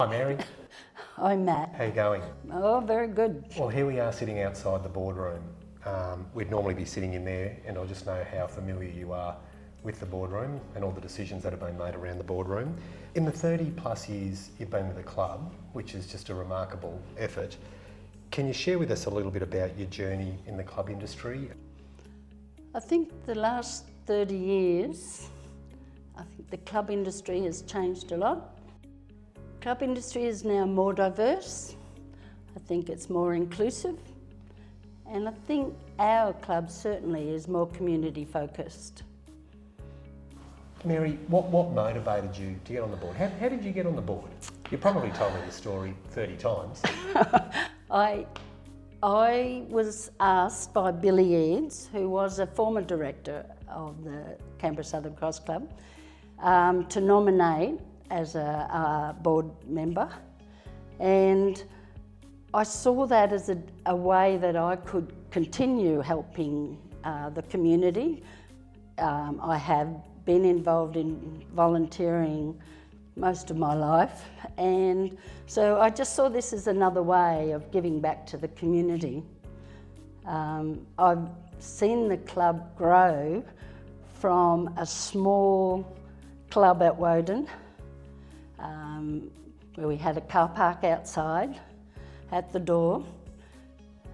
Hi Mary. Hi Matt. How you going? Oh, very good. Well, here we are sitting outside the boardroom. We'd normally be sitting in there, and I just know how familiar you are with the boardroom and all the decisions that have been made around the boardroom. In the 30 plus years you've been with the club, which is just a remarkable effort, can you share with us a little bit about your journey in the club industry? I think the last 30 years, I think the club industry has changed a lot. Club industry is now more diverse. I think it's more inclusive. And I think our club certainly is more community focused. Mary, what motivated you to get on the board? How did you get on the board? You probably told me this story 30 times. I was asked by Billy Eads, who was a former director of the Canberra Southern Cross Club, to nominate as a board member, and I saw that as a way that I could continue helping the community. I have been involved in volunteering most of my life, and so I just saw this as another way of giving back to the community. I've seen the club grow from a small club at Woden, where we had a car park outside at the door,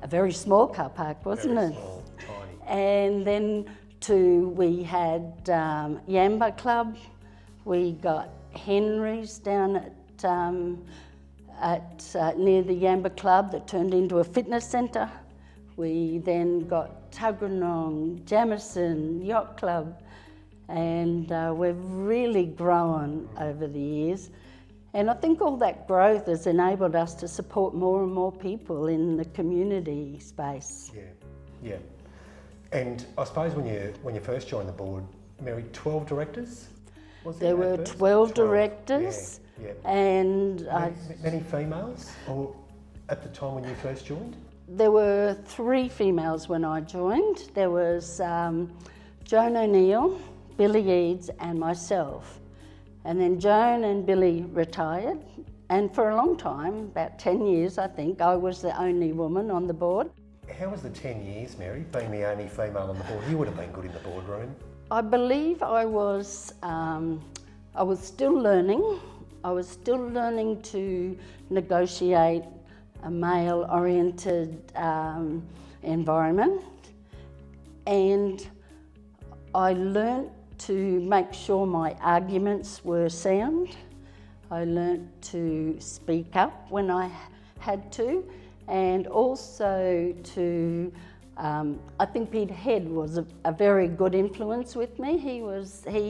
a very small car park, wasn't it? Small, tiny. And then we had Yamba Club, we got Henry's down at near the Yamba Club that turned into a fitness centre. We then got Tuggeranong, Jamison, Yacht Club, and we've really grown over the years. And I think all that growth has enabled us to support more and more people in the community space. Yeah. And I suppose when you first joined the board, Mary, 12 directors? There were 12 directors, yeah. And many females, or at the time when you first joined? There were 3 females when I joined. There was Joan O'Neill, Billy Eads and myself. And then Joan and Billy retired, and for a long time, about 10 years I think, I was the only woman on the board. How was the 10 years, Mary, being the only female on the board? You would have been good in the boardroom. I believe I was still learning. I was still learning to negotiate a male-oriented environment, and I learnt to make sure my arguments were sound. I learnt to speak up when I had to, and also to, I think Pete Head was a very good influence with me. He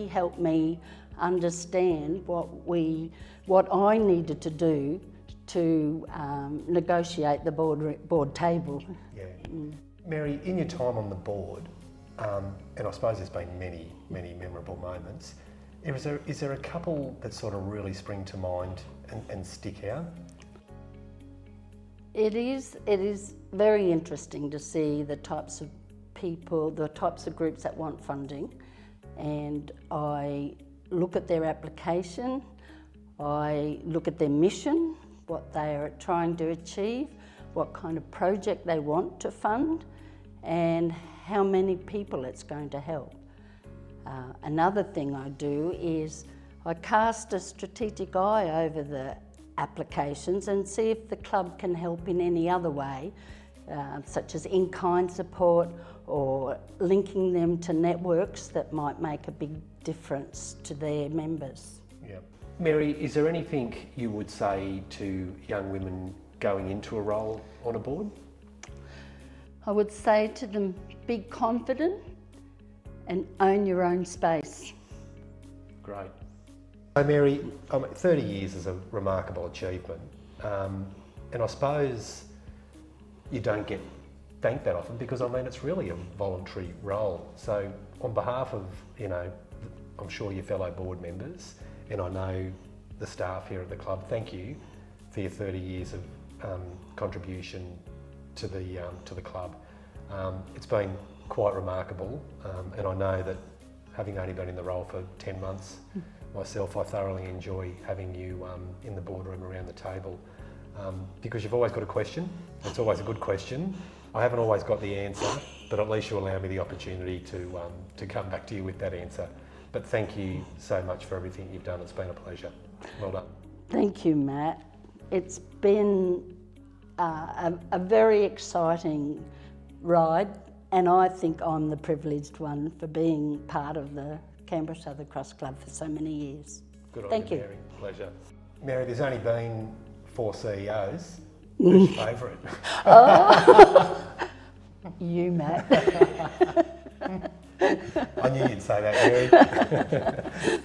helped me understand what I needed to do to negotiate the board table. Yeah. Mary, in your time on the board, and I suppose there's been many memorable moments, is there a couple that sort of really spring to mind and stick out? It is very interesting to see the types of people, the types of groups that want funding, and I look at their application, I look at their mission, what they are trying to achieve, what kind of project they want to fund, and how many people it's going to help. Another thing I do is I cast a strategic eye over the applications and see if the club can help in any other way, such as in-kind support or linking them to networks that might make a big difference to their members. Yeah. Mary, is there anything you would say to young women going into a role on a board? I would say to them, be confident and own your own space. Great. So Mary, 30 years is a remarkable achievement, and I suppose you don't get thanked that often because it's really a voluntary role. So on behalf of, I'm sure your fellow board members, and I know the staff here at the club, thank you for your 30 years of contribution to the club. It's been quite remarkable, and I know that having only been in the role for 10 months, myself, I thoroughly enjoy having you in the boardroom around the table because you've always got a question. It's always a good question. I haven't always got the answer, but at least you allow me the opportunity to come back to you with that answer. But thank you so much for everything you've done. It's been a pleasure. Well done. Thank you, Matt. It's been a very exciting ride, and I think I'm the privileged one for being part of the Canberra Southern Cross Club for so many years. Good on Thank you. Mary. Pleasure. Mary, there's only been 4 CEOs. Who's your favourite? You, Matt. I knew you'd say that, Mary.